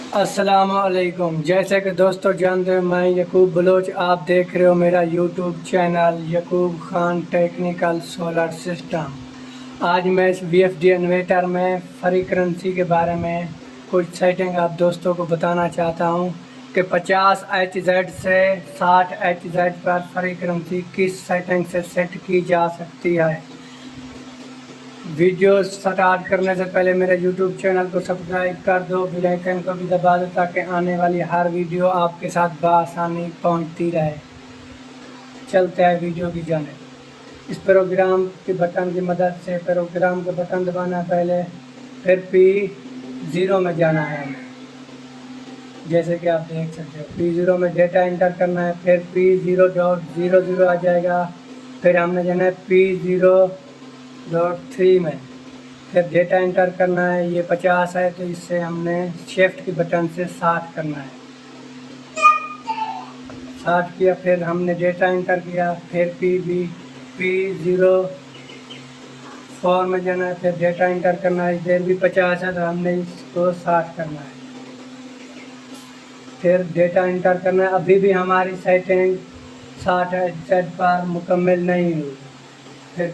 अस्सलामुअलैकुम। जैसे कि दोस्तों जानते हो, मैं यकूब बलोच, आप देख रहे हो मेरा YouTube channel Yakub Khan technical solar system. आज मैं इस VFD इन्वर्टर में फ्री करेंसी के बारे में कुछ सेटिंग आप दोस्तों को बताना चाहता हूं कि 50 HZ से 60 HZ पर फ्री करेंसी किस सेटिंग से सेट की जा सकती है। वीडियो स्टार्ट करने से पहले मेरे YouTube चैनल को सब्सक्राइब कर दो, बेल आइकन को भी दबा दो ताकि आने वाली हर वीडियो आपके साथ बआसानी पहुंचती रहे। चलते हैं वीडियो की जानिब। इस प्रोग्राम के बटन की मदद से प्रोग्राम का बटन दबाना पहले, फिर P0 में जाना है हमें। जैसे कि आप देख सकते हो, P0 में डेटा इंटर करना है, फिर P0.00 आ जाएगा। फिर हमने जाना है P0.3 में, फिर डेटा इंटर करना है। ये 50 है तो इससे हमने शिफ्ट के बटन से 60 करना है। 60 किया, फिर हमने डेटा इंटर किया, फिर P04 में जाना है, फिर डेटा इंटर करना है। इधर भी 50 है तो हमने इसको 60 करना है, फिर डेटा इंटर करना है। अभी भी हमारी सेटिंग 60 HZ पर मुकम्मल नहीं हुई। फिर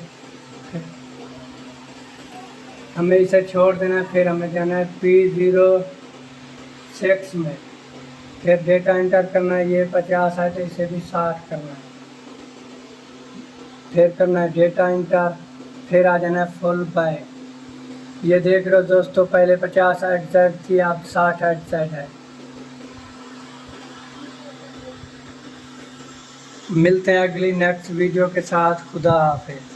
हमें इसे छोड़ देना है। फिर हमें जाना है P06 में, फिर डेटा इंटर करना है। ये 50 है तो इसे भी 60 करना है, फिर करना है डेटा इंटर, फिर आ जाना है फुल बैक। ये देख रहे हो दोस्तों, पहले 50 HZ थी, अब 60 HZ है। मिलते हैं अगली नेक्स्ट वीडियो के साथ। खुदा हाफिज़।